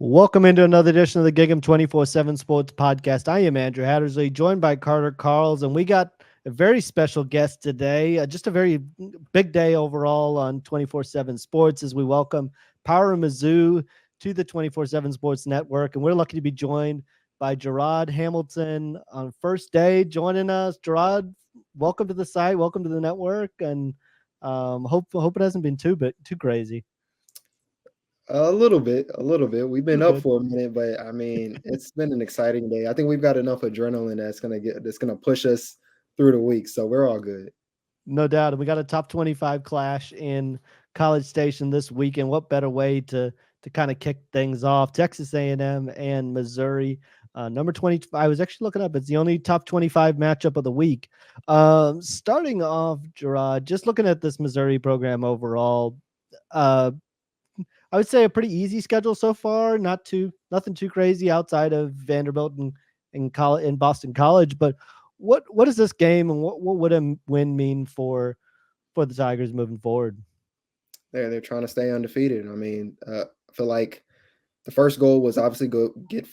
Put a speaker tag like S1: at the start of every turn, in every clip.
S1: Welcome into another edition of the Gig'em 24/7 Sports Podcast. I am Andrew Hattersley, joined by Carter Karels, and we got a very special guest today. Just a very big day overall on 24/7 Sports as we welcome PowerMizzou to the 24/7 Sports Network, and we're lucky to be joined by Jarod Hamilton on first day joining us. Jarod, welcome to the site, welcome to the network, and hope it hasn't been too crazy.
S2: A little bit, a little bit. We've been
S1: You're
S2: up
S1: good.
S2: for a minute, but I mean, it's been an exciting day. I think we've got enough adrenaline that's gonna push us through the week, so we're all good.
S1: No doubt. And we got a top 25 clash in College Station this weekend. What better way to kind of kick things off? Texas A&M and Missouri. Number 20. I was actually looking up. It's the only top 25 matchup of the week. Starting off, Gerard, just looking at this Missouri program overall, uh, I would say a pretty easy schedule so far. Nothing too crazy outside of Vanderbilt and in Boston College. But what is this game and what would a win mean for the Tigers moving forward?
S2: They're trying to stay undefeated. I mean, I feel like the first goal was obviously go get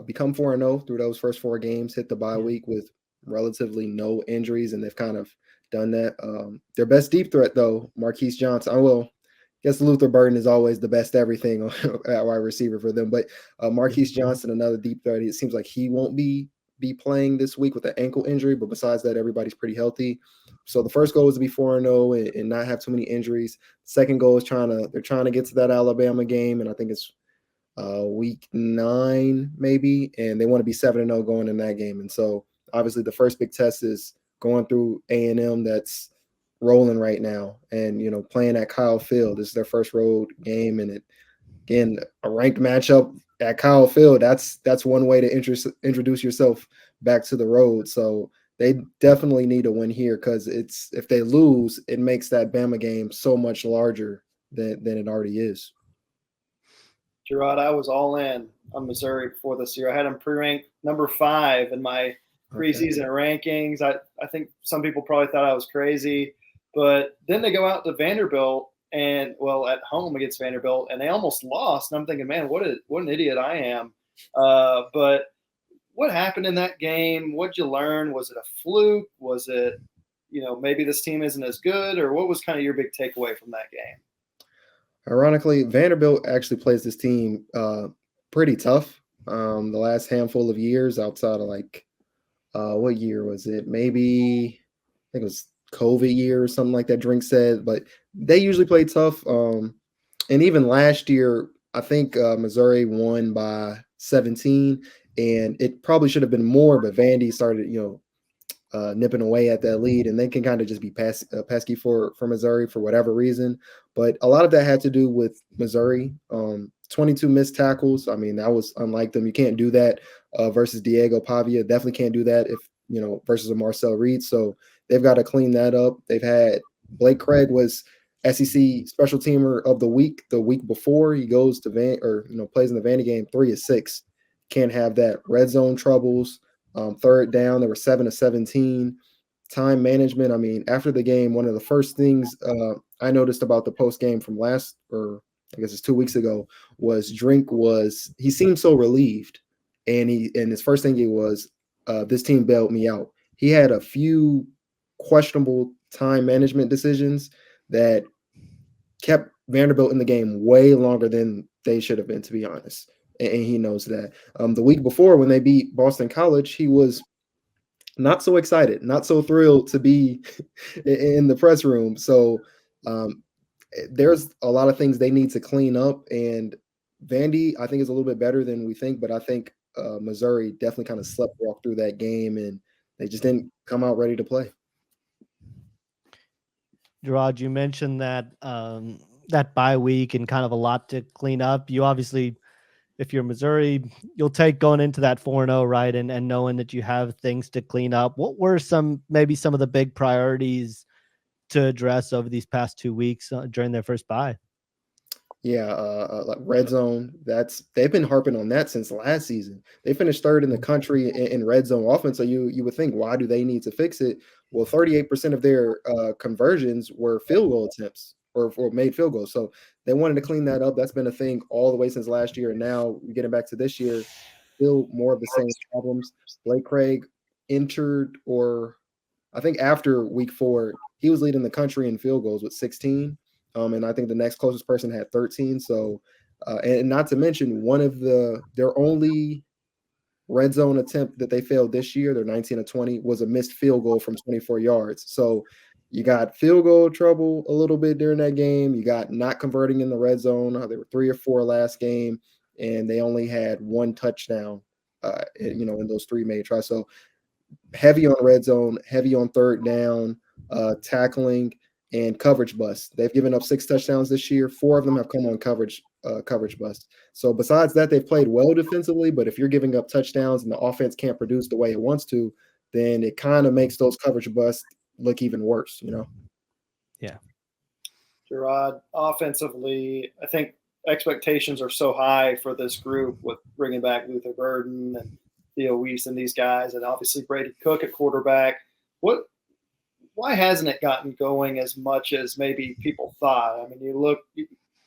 S2: become 4-0 through those first four games, hit the bye
S1: Yeah.
S2: week with relatively no injuries, and they've kind of done that. Their best deep threat though, Marquise Johnson. I will guess Luther Burden is always the best everything at wide receiver for them, but
S1: Yeah.
S2: Marquise Johnson, another deep threat. It seems like he won't be playing this week with an ankle injury, but besides that, everybody's pretty healthy. So the first goal is to be 4-0 and not have too many injuries. Second goal is they're trying to get to that Alabama game, and I think it's week 9 maybe, and they want to be 7-0 going in that game. And so obviously the first big test is going through A&M that's rolling right now, and playing at Kyle Field. This is their first road game, and it again a ranked matchup at Kyle Field. That's one way to introduce yourself back to the road. So they definitely need a win here, because it's if they lose, it makes that Bama game so much larger than it already is.
S3: Jarod, I was all in on Missouri before this year. I had them pre-ranked number 5 in my
S2: Okay.
S3: preseason rankings. I think some people probably thought I was crazy, but then they go out to Vanderbilt and at home against Vanderbilt, and they almost lost. And I'm thinking, man, what an idiot I am. But what happened in that game? What'd you learn? Was it a fluke? Was it, maybe this team isn't as good, or what was kind of your big takeaway from that game?
S2: Ironically, Vanderbilt actually plays this team pretty tough the last handful of years, outside of like what year was it? Maybe I think it was COVID year or something like that. Drink said, but they usually play tough. And even last year, I think Missouri won by 17, and it probably should have been more, but Vandy started, nipping away at that lead, and they can kind of just be pesky for Missouri for whatever reason. But a lot of that had to do with Missouri. 22 missed tackles. I mean, that was unlike them. You can't do that versus Diego Pavia. Definitely can't do that if versus a Marcel Reed. So they've got to clean that up. They've had Blake Craig was SEC Special Teamer of the week before. He goes to plays in the Vandy game. 3 of 6. Can't have that. Red zone troubles. Third down, they were 7 of 17. Time management. I mean, after the game, one of the first things I noticed about the post game from or I guess it's 2 weeks ago, was he seemed so relieved, and his first thing was, this team bailed me out. He had a few questionable time management decisions that kept Vanderbilt in the game way longer than they should have been, to be honest. And he knows that. The week before, when they beat Boston College, he was not so excited, not so thrilled to be in the press room. So um, there's a lot of things they need to clean up. And Vandy, I think, is a little bit better than we think, but I think Missouri definitely kind of slept walk through that game, and they just didn't come out ready to play.
S1: Gerard, you mentioned that that bye week and kind of a lot to clean up. You obviously, if you're Missouri, you'll take going into that 4-0, right? And knowing that you have things to clean up. What were maybe some of the big priorities to address over these past 2 weeks during their first bye?
S2: Yeah, like red zone. They've been harping on that since last season. They finished third in the country in red zone offense. So you would think, why do they need to fix it? Well, 38% of their conversions were field goal attempts or made field goals. So they wanted to clean that up. That's been a thing all the way since last year. And now we're getting back to this year, still more of the same problems. Blake Craig entered, or I think after week 4, he was leading the country in field goals with 16. And I think the next closest person had 13. So, and not to mention their only red zone attempt that they failed this year, their 19 of 20, was a missed field goal from 24 yards. So you got field goal trouble a little bit during that game. You got not converting in the red zone. They were 3 or 4 last game, and they only had 1 touchdown, in those 3 made tries. So heavy on red zone, heavy on third down, tackling, and coverage bust. They've given up 6 touchdowns this year. 4 of them have come on coverage bust. So besides that, they've played well defensively, but if you're giving up touchdowns and the offense can't produce the way it wants to, then it kind of makes those coverage busts look even worse,
S1: Yeah.
S3: Jarod, offensively, I think expectations are so high for this group with bringing back Luther Burden and Theo Weiss and these guys, and obviously Brady Cook at quarterback. Why hasn't it gotten going as much as maybe people thought? I mean,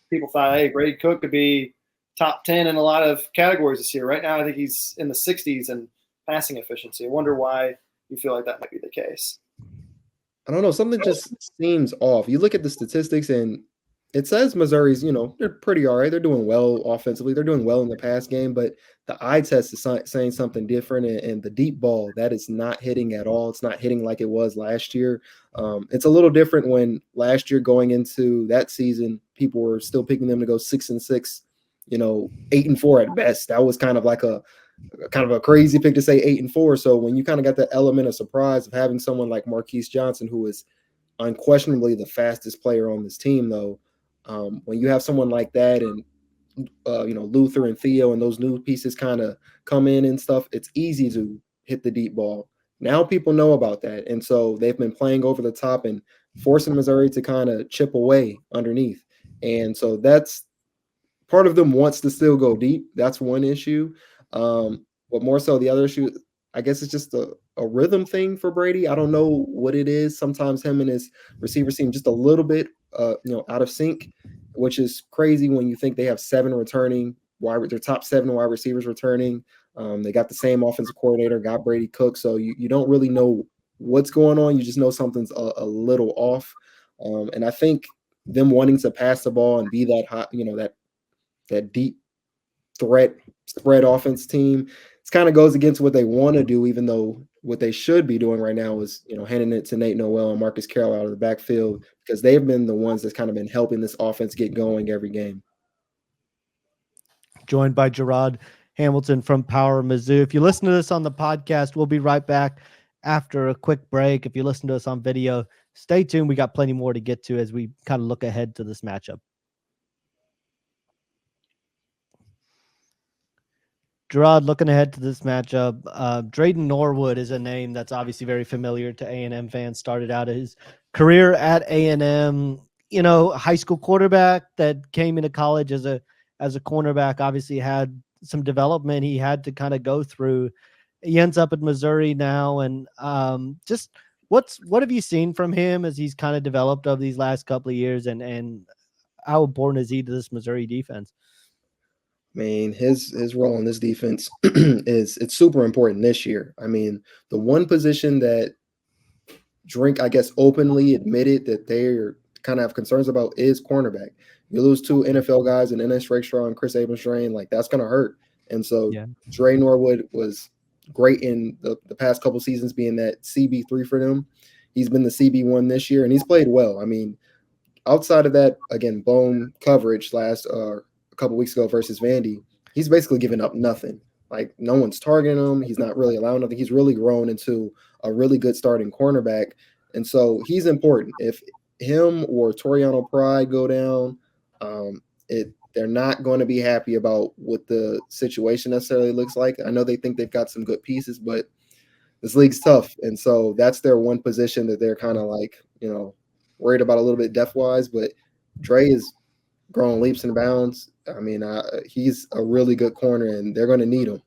S3: people thought, hey, Brady Cook could be top 10 in a lot of categories this year. Right now, I think he's in the 60s in passing efficiency. I wonder why you feel like that might be the case.
S2: I don't know. Something just seems off. You look at the statistics, and it says Missouri's, they're pretty all right. They're doing well offensively. They're doing well in the pass game, but the eye test is saying something different. And the deep ball, that is not hitting at all. It's not hitting like it was last year. It's a little different when last year going into that season, people were still picking them to go 6-6, 8-4 at best. That was kind of like a crazy pick to say 8-4. So when you kind of got the element of surprise of having someone like Marquise Johnson, who is unquestionably the fastest player on this team, though, when you have someone like that and Luther and Theo and those new pieces kind of come in and stuff, it's easy to hit the deep ball. Now people know about that, and so they've been playing over the top and forcing Missouri to kind of chip away underneath. And so that's part of them wants to still go deep. That's one issue. But more so the other issue, I guess it's just a rhythm thing for Brady. I don't know what it is. Sometimes him and his receivers seem just a little bit out of sync, which is crazy when you think they have 7 returning their top 7 wide receivers returning. They got the same offensive coordinator, got Brady Cook. So you don't really know what's going on. You just know something's a little off. And I think them wanting to pass the ball and be that hot, that deep threat spread offense team, it kind of goes against what they want to do, even though what they should be doing right now is, handing it to Nate Noel and Marcus Carroll out of the backfield, because they've been the ones that's kind of been helping this offense get going every game.
S1: Joined by Jarod Hamilton from PowerMizzou. If you listen to this on the podcast, we'll be right back after a quick break. If you listen to us on video, stay tuned. We got plenty more to get to as we kind of look ahead to this matchup. Jarod, looking ahead to this matchup, Drayden Norwood is a name that's obviously very familiar to A&M fans. Started out his career at A&M, high school quarterback that came into college as a cornerback. Obviously had some development he had to kind of go through. He ends up at Missouri now, and just what have you seen from him as he's kind of developed over these last couple of years, and how important is he to this Missouri defense?
S2: I mean, his role in this defense it's super important this year. I mean, the one position that Drink, I guess, openly admitted that they're kind of have concerns about is cornerback. You lose 2 NFL guys and Ennis Rakestraw and Chris Abenstrain, like that's going to hurt. And so Dre Norwood was great in the past couple seasons being that CB3 for them. He's been the CB1 this year, and he's played well. I mean, outside of that, again, bone coverage a couple weeks ago versus Vandy, he's basically given up nothing. Like, no one's targeting him. He's not really allowing nothing. He's really grown into a really good starting cornerback. And so he's important. If him or Toriano Pride go down, they're not going to be happy about what the situation necessarily looks like. I know they think they've got some good pieces, but this league's tough. And so that's their one position that they're kind of like, worried about a little bit depth-wise. But Dre is growing leaps and bounds. I mean, he's a really good corner, and they're going to need him.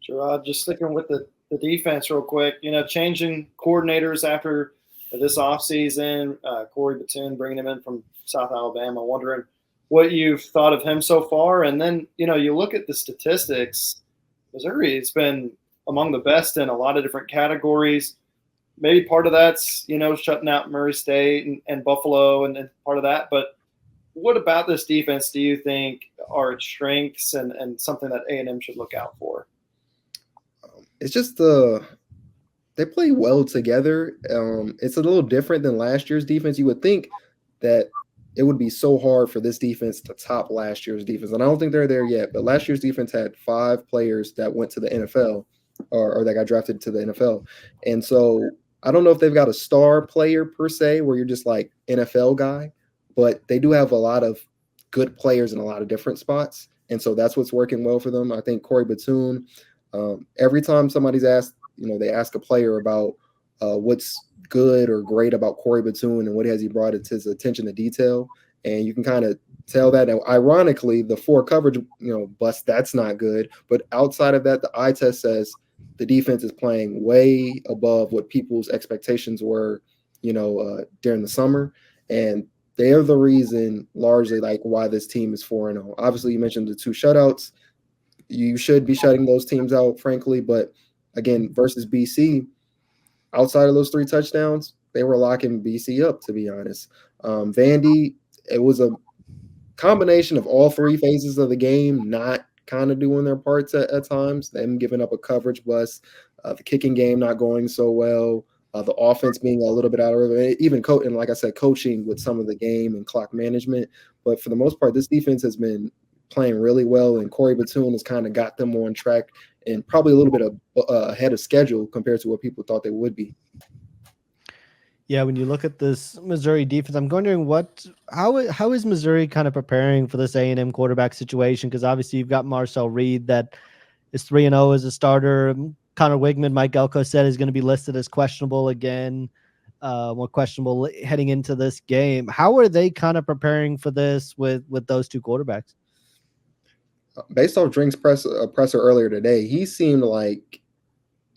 S3: Jarod, just sticking with the defense real quick, changing coordinators after this offseason. Corey Batoon, bringing him in from South Alabama. Wondering what you've thought of him so far. And then, you look at the statistics. Missouri has been among the best in a lot of different categories. Maybe part of that's, shutting out Murray State and Buffalo and part of that. But what about this defense do you think are its strengths and something that A&M should look out for?
S2: It's just they play well together. It's a little different than last year's defense. You would think that it would be so hard for this defense to top last year's defense. And I don't think they're there yet, but last year's defense had 5 players that went to the NFL or that got drafted to the NFL. And so I don't know if they've got a star player per se where you're just like NFL guy, but they do have a lot of good players in a lot of different spots. And so that's what's working well for them. I think Corey Batoon, every time somebody's asked, they ask a player about what's good or great about Corey Batoon and what has he brought to his attention to detail. And you can kind of tell that. And ironically, the 4 coverage, bust, that's not good. But outside of that, the eye test says the defense is playing way above what people's expectations were, during the summer. And they're the reason largely like why this team is 4-0. Obviously, you mentioned the 2 shutouts. You should be shutting those teams out, frankly. But again, versus BC, outside of those 3 touchdowns, they were locking BC up, to be honest. Vandy, it was a combination of all 3 phases of the game not kind of doing their parts at times, them giving up a coverage bust, the kicking game not going so well, the offense being a little bit out of rhythm, even and like I said, coaching with some of the game and clock management. But for the most part, this defense has been playing really well, and Corey Batoon has kind of got them on track and probably a little bit ahead of schedule compared to what people thought they would be.
S1: Yeah, when you look at this Missouri defense, I'm wondering how is Missouri kind of preparing for this A&M quarterback situation? Because obviously you've got Marcel Reed that is 3-0 as a starter. Connor Wigman, Mike Elko said, is going to be listed as questionable again, more questionable heading into this game. How are they kind of preparing for this with those 2 quarterbacks?
S2: Based off Drink's presser earlier today, he seemed like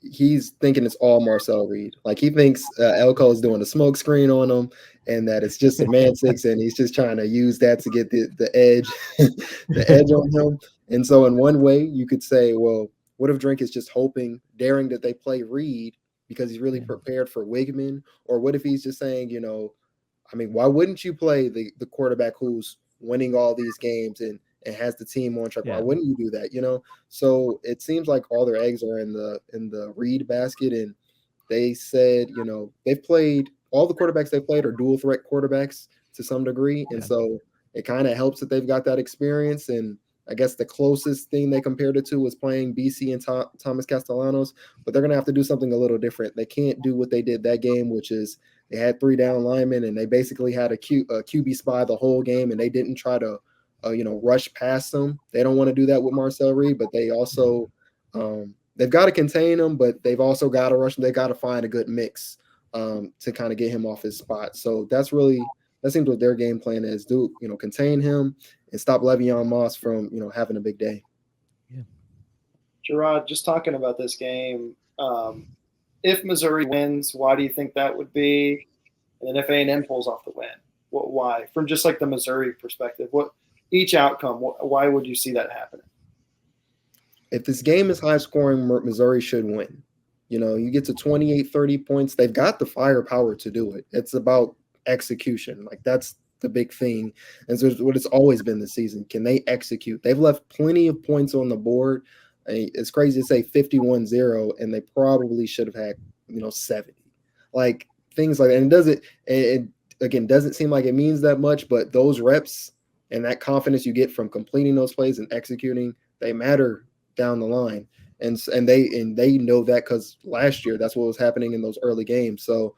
S2: he's thinking it's all Marcel Reed. Like he thinks Elko is doing a smoke screen on him and that it's just semantics and he's just trying to use that to get the edge, the edge on him. And so in one way you could say, well, what if Drink is just daring that they play Reed because he's really prepared for Wigman? Or what if he's just saying, why wouldn't you play the quarterback who's winning all these games and has the team on track? Why wouldn't you do that? So it seems like all their eggs are in the Reed basket. And they said, they've played all the quarterbacks they played are dual threat quarterbacks to some degree. And so it kind of helps that they've got that experience. And I guess the closest thing they compared it to was playing BC and Thomas Castellanos, but they're going to have to do something a little different. They can't do what they did that game, which is they had 3 down linemen and they basically had a QB spy the whole game, and they didn't try to rush past them. They don't want to do that with Marcel Reed, but they also they've got to contain him, but they've also got to rush him. They got to find a good mix to kind of get him off his spot. So that seems what their game plan is. Contain him and stop Le'Veon Moss from having a big day.
S1: Yeah.
S3: Jarod, just talking about this game, if Missouri wins, why do you think that would be? And then if A&M pulls off the win, why? From just like the Missouri perspective, each outcome, why would you see that happening?
S2: If this game is high scoring, Missouri should win. You get to 28, 30 points. They've got the firepower to do it. It's about execution. Like that's the big thing. And so what it's always been this season. Can they execute? They've left plenty of points on the board. It's crazy to say 51-0, and they probably should have had, 70. Like things like that. And it doesn't seem like it means that much, but those reps and that confidence you get from completing those plays and executing, they matter down the line. And they know that because last year that's what was happening in those early games. So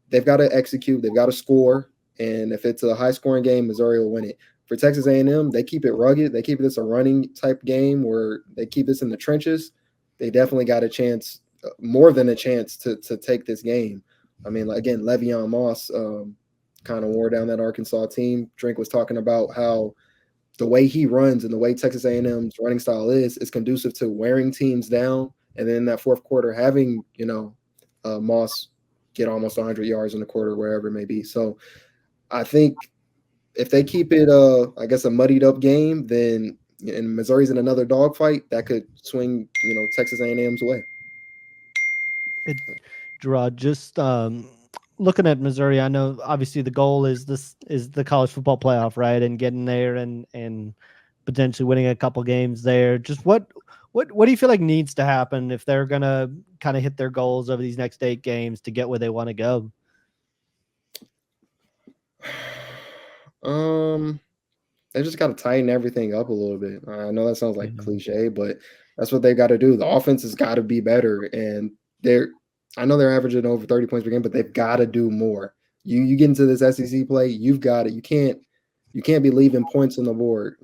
S2: they've got to execute, they've got to score, and if it's a high-scoring game, Missouri will win it. For Texas A&M, they keep it rugged. They keep this a running type game where they keep this in the trenches. They definitely got a chance, more than a chance, to take this game. Again, Le'Veon Moss kind of wore down that Arkansas team. Drink was talking about how the way he runs and the way Texas A&M's running style is conducive to wearing teams down, and then in that fourth quarter having Moss get almost 100 yards in the quarter, wherever it may be. So I think if they keep it, I guess, a muddied up game, then and Missouri's in another dogfight, that could swing, Texas A&M's way.
S1: Jarod, just looking at Missouri, I know obviously the goal is the college football playoff, right? And getting there and potentially winning a couple games there. Just what do you feel like needs to happen if they're gonna kind of hit their goals over these next 8 games to get where they want to go?
S2: They just got to tighten everything up a little bit. I know that sounds like cliche, but that's what they got to do. The offense has got to be better, and I know they're averaging over 30 points per game, but they've got to do more. You get into this SEC play, you've got it. You can't be leaving points on the board.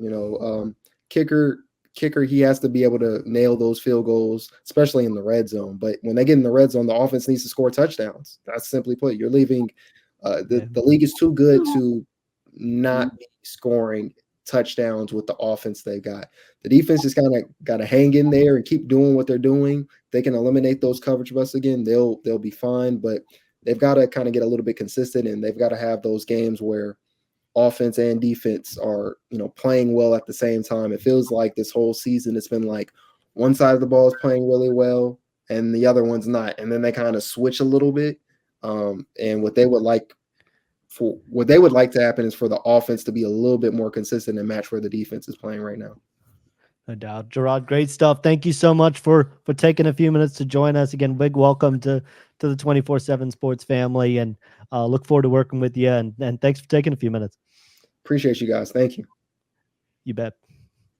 S2: Kicker, he has to be able to nail those field goals, especially in the red zone. But when they get in the red zone, the offense needs to score touchdowns. That's simply put. You're leaving. The league is too good to not be scoring touchdowns with the offense they got. The defense just kind of got to hang in there and keep doing what they're doing. They can eliminate those coverage busts again. They'll be fine, but they've got to kind of get a little bit consistent, and they've got to have those games where offense and defense are, playing well at the same time. It feels like this whole season it's been like one side of the ball is playing really well and the other one's not, and then they kind of switch a little bit. And what they would like to happen is for the offense to be a little bit more consistent and match where the defense is playing right now.
S1: No doubt. Jarod, great stuff. Thank you so much for taking a few minutes to join us. Again, big welcome to the 24/7 Sports family, and look forward to working with you. And thanks for taking a few minutes.
S2: Appreciate you guys. Thank you.
S1: You bet.